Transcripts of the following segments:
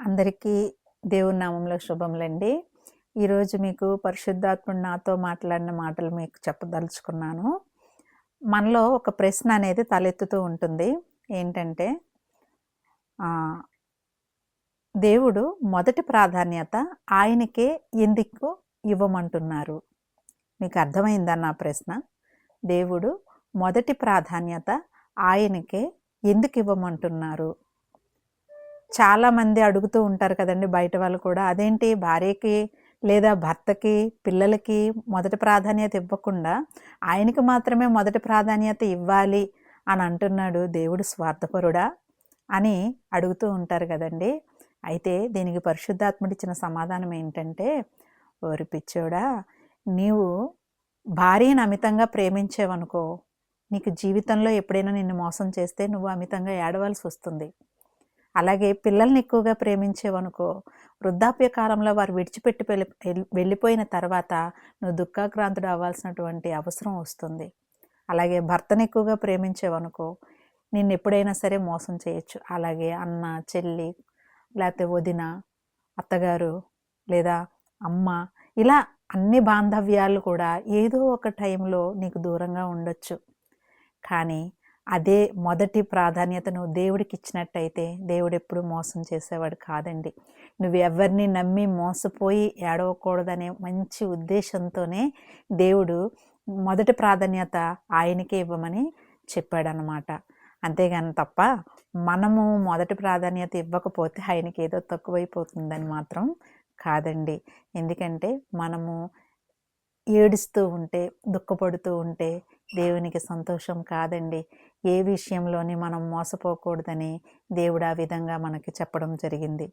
అందరికీ దేవుని నామంలో శుభములండి. ఈరోజు మీకు పరిశుద్ధాత్ముడు నాతో మాట్లాడిన మాటలు మీకు చెప్పదలుచుకున్నాను. మనలో ఒక ప్రశ్న అనేది తలెత్తుతూ ఉంటుంది. ఏంటంటే దేవుడు మొదటి ప్రాధాన్యత ఆయనకే ఎందుకు ఇవ్వమంటున్నారు? మీకు అర్థమైందా నా ప్రశ్న? దేవుడు మొదటి ప్రాధాన్యత ఆయనకే ఎందుకు ఇవ్వమంటున్నారు? చాలామంది అడుగుతూ ఉంటారు కదండి, బయట వాళ్ళు కూడా. అదేంటి భార్యకి లేదా భర్తకి పిల్లలకి మొదటి ప్రాధాన్యత ఇవ్వకుండా ఆయనకి మాత్రమే మొదటి ప్రాధాన్యత ఇవ్వాలి అని అంటున్నాడు, దేవుడు స్వార్థపరుడా అని అడుగుతూ ఉంటారు కదండి. అయితే దీనికి పరిశుద్ధాత్ముడు ఇచ్చిన సమాధానం ఏంటంటే, ఓరి పిచ్చోడా, నీవు భార్యను అమితంగా ప్రేమించేవనుకో, నీకు జీవితంలో ఎప్పుడైనా నిన్ను మోసం చేస్తే నువ్వు అమితంగా ఏడవలసి వస్తుంది. అలాగే పిల్లల్ని ఎక్కువగా ప్రేమించేవనుకో, వృద్ధాప్య కాలంలో వారు విడిచిపెట్టి వెళ్ళిపోయిన తర్వాత నువ్వు దుఃఖాక్రాంతుడు అవ్వాల్సినటువంటి అవసరం వస్తుంది. అలాగే భర్తను ఎక్కువగా ప్రేమించేవనుకో, నిన్ను ఎప్పుడైనా సరే మోసం చేయొచ్చు. అలాగే అన్న, చెల్లి, లేకపోతే వదిన, అత్తగారు లేదా అమ్మ, ఇలా అన్ని బాంధవ్యాలు కూడా ఏదో ఒక టైంలో నీకు దూరంగా ఉండొచ్చు. కానీ అదే మొదటి ప్రాధాన్యత నువ్వు దేవుడికి ఇచ్చినట్టయితే దేవుడు ఎప్పుడు మోసం చేసేవాడు కాదండి. నువ్వు ఎవరిని నమ్మి మోసపోయి ఏడవకూడదనే మంచి ఉద్దేశంతోనే దేవుడు మొదటి ప్రాధాన్యత ఆయనకే ఇవ్వమని చెప్పాడనమాట. అంతేగాని తప్ప మనము మొదటి ప్రాధాన్యత ఇవ్వకపోతే ఆయనకి ఏదో తక్కువైపోతుందని మాత్రం కాదండి. ఎందుకంటే మనము ఏడుస్తూ ఉంటే, దుఃఖపడుతూ ఉంటే దేవునికి సంతోషం కాదండి. ఏ విషయంలోని మనం మోసపోకూడదని దేవుడు ఆ విధంగా మనకి చెప్పడం జరిగింది.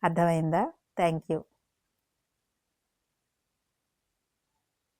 అర్థమైందా? Thank you.